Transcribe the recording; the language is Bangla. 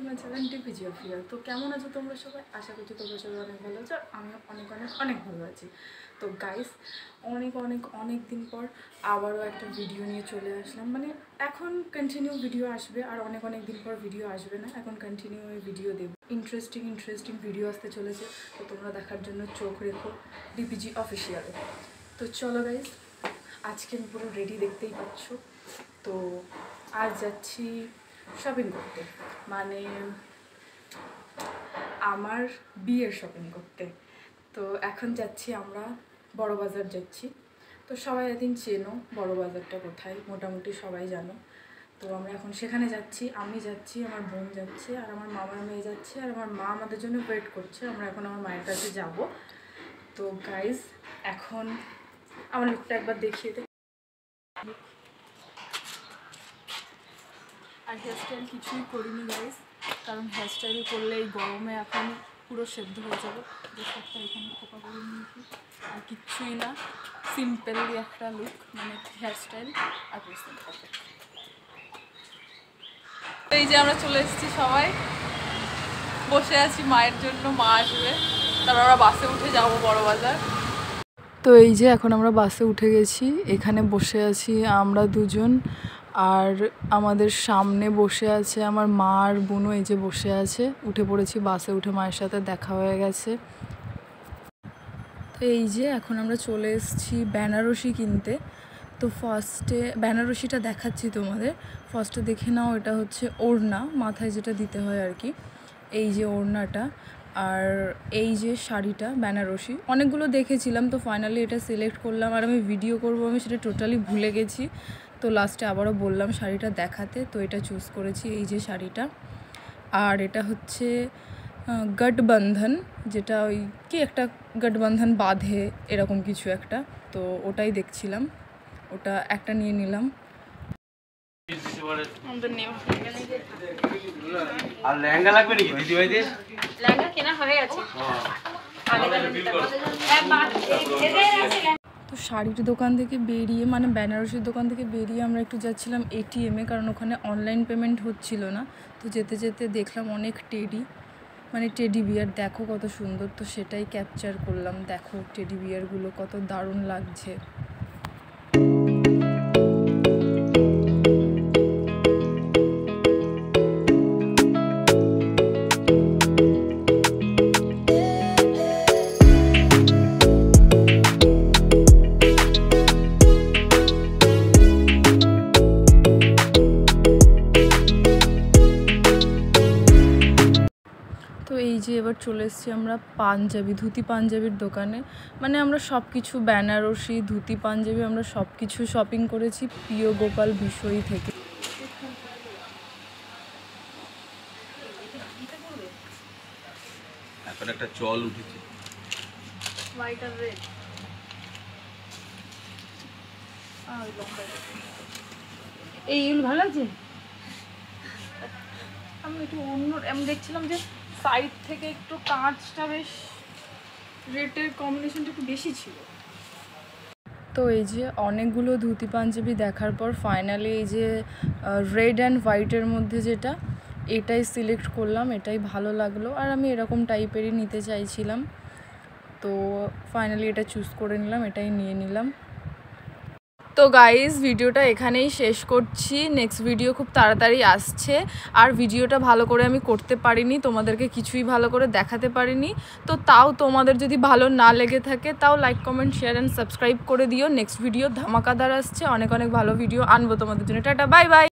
তোমরা চ্যানেল ডিপিজি অফিসিয়াল। তো কেমন আছো তোমরা সবাই? আশা করছি তোমরা সবাই অনেক ভালো আছো। আমি অনেক ভালো আছি। তো গাইস, অনেক দিন পর আবারও একটা ভিডিও নিয়ে চলে আসলাম। মানে এখন কন্টিনিউ ভিডিও আসবে, আর অনেক দিন পর ভিডিও আসবে না, এখন কন্টিনিউ ভিডিও দেবো। ইন্টারেস্টিং ভিডিও আসতে চলেছে, তো তোমরা দেখার জন্য চোখ রেখো ডিপিজি অফিসিয়ালে। তো চলো গাইস, আজকে আমি পুরো রেডি, দেখতেই পাচ্ছ। তো আজ যাচ্ছি শপিং করতে, মানে আমার বিয়ের শপিং করতে। তো এখন যাচ্ছি আমরা বড় বাজার যাচ্ছি। তো সবাই একদিন চেনো বড় বাজারটা কোথায়, মোটামুটি সবাই জানো। তো আমরা এখন সেখানে যাচ্ছি, আমি যাচ্ছি, আমার বোন যাচ্ছে, আর আমার মামার মেয়ে যাচ্ছে, আর আমার মা আমাদের জন্য ওয়েট করছে। আমরা এখন আমার মায়ের কাছে যাব। তো গাইজ, এখন আমার লুকটা একবার দেখিয়ে দে। আর হেয়ারস্টাইল কিছুই করিনি গাইজ, কারণ হেয়ারস্টাইল করলে এই গরমে এখন পুরো সেদ্ধ হয়ে যাবে। সবটা এখানে খোপা করে নিয়েছি, আর কিচ্ছুই না, সিম্পলি একটা লুক, মানে হেয়ারস্টাইল আর ড্রেসিং থাকে। এই যে আমরা চলে এসেছি, সবাই বসে আছি মায়ের জন্য, মা আসবে, তারপর আমরা বাসে উঠে যাবো বড় বাজার। তো এই যে এখন আমরা বাসে উঠে গেছি, এখানে বসে আছি আমরা দুজন, আর আমাদের সামনে বসে আছে আমার মা আর বোনও, এই যে বসে আছে। উঠে পড়েছি বাসে, উঠে মায়ের সাথে দেখা হয়ে গেছে। তো এই যে এখন আমরা চলে এসেছি বেনারসি কিনতে। তো ফার্স্টে বেনারসিটা দেখাচ্ছি তোমাদের, ফার্স্টে দেখে নাও। এটা হচ্ছে ওড়না, মাথায় যেটা দিতে হয় আর কি, এই যে ওড়নাটা। আর এই যে শাড়িটা বেনারসি, অনেকগুলো দেখেছিলাম, তো ফাইনালি এটা সিলেক্ট করলাম। আর আমি ভিডিও করব, আমি সেটা টোটালি ভুলে গেছি। তো লাস্টে আবারও বললাম শাড়িটা দেখাতে, তো এটা চুজ করেছি, এই যে শাড়িটা। আর এটা হচ্ছে গঠবন্ধন, যেটা ওই কি একটা গঠবন্ধন বাঁধে এরকম কিছু একটা, তো ওটাই দেখছিলাম, ওটা একটা নিয়ে নিলাম। আর লেহেঙ্গা লাগবে নাকি দিদি ভাইদের? লেহেঙ্গা কেনা হয়ে গেছে। তো শাড়ির দোকান থেকে বেরিয়ে, মানে বেনারসির দোকান থেকে বেরিয়ে আমরা একটু যাচ্ছিলাম এটিএমে, কারণ ওখানে অনলাইন পেমেন্ট হচ্ছিল না। তো যেতে যেতে দেখলাম অনেক টেডি বিয়ার, দেখো কত সুন্দর, তো সেটাই ক্যাপচার করলাম। দেখো টেডি বিয়ারগুলো কত দারুণ লাগছে। তো এই যে এবার চলে এসেছি আমরা ধুতি পাঞ্জাবির দোকানে। মানে আমরা সব কিছু বেনারসি, ধুতি পাঞ্জাবি, আমরা সব কিছু শপিং করেছি প্রিয় গোপাল বিষয়ী থেকে। এখন একটা চল উঠেছে, হোয়াইট আর রেড। এইগুলো ভালো লাগছে। আমি একটু অন্য, আমি দেখছিলাম যে সাইড থেকে একটু কাঁচটা বেশ, রেটের কম্বিনেশনটা একটু বেশি ছিল। তো এই যে অনেকগুলো ধুতি পাঞ্জাবি দেখার পর ফাইনালি এই যে রেড অ্যান্ড হোয়াইটের মধ্যে যেটা, এটাই সিলেক্ট করলাম, এটাই ভালো লাগলো। আর আমি এরকম টাইপেরই নিতে চাইছিলাম, তো ফাইনালি এটা চুজ করে নিলাম, এটাই নিয়ে নিলাম। তো গাইজ, ভিডিওটা এখানেই শেষ করছি। নেক্সট ভিডিও খুব তাড়াতাড়ি আসছে। আর ভিডিওটা ভালো করে আমি করতে পারিনি, তোমাদেরকে কিছুই ভালো করে দেখাতে পারিনি। তো তাও তোমাদের যদি ভালো না লেগে থাকে, তাও like, comment, share and subscribe করে দিও। নেক্সট ভিডিও ধামাকাদার আসছে, অনেক ভালো ভিডিও আনবো তোমাদের জন্য। Tata, bye bye.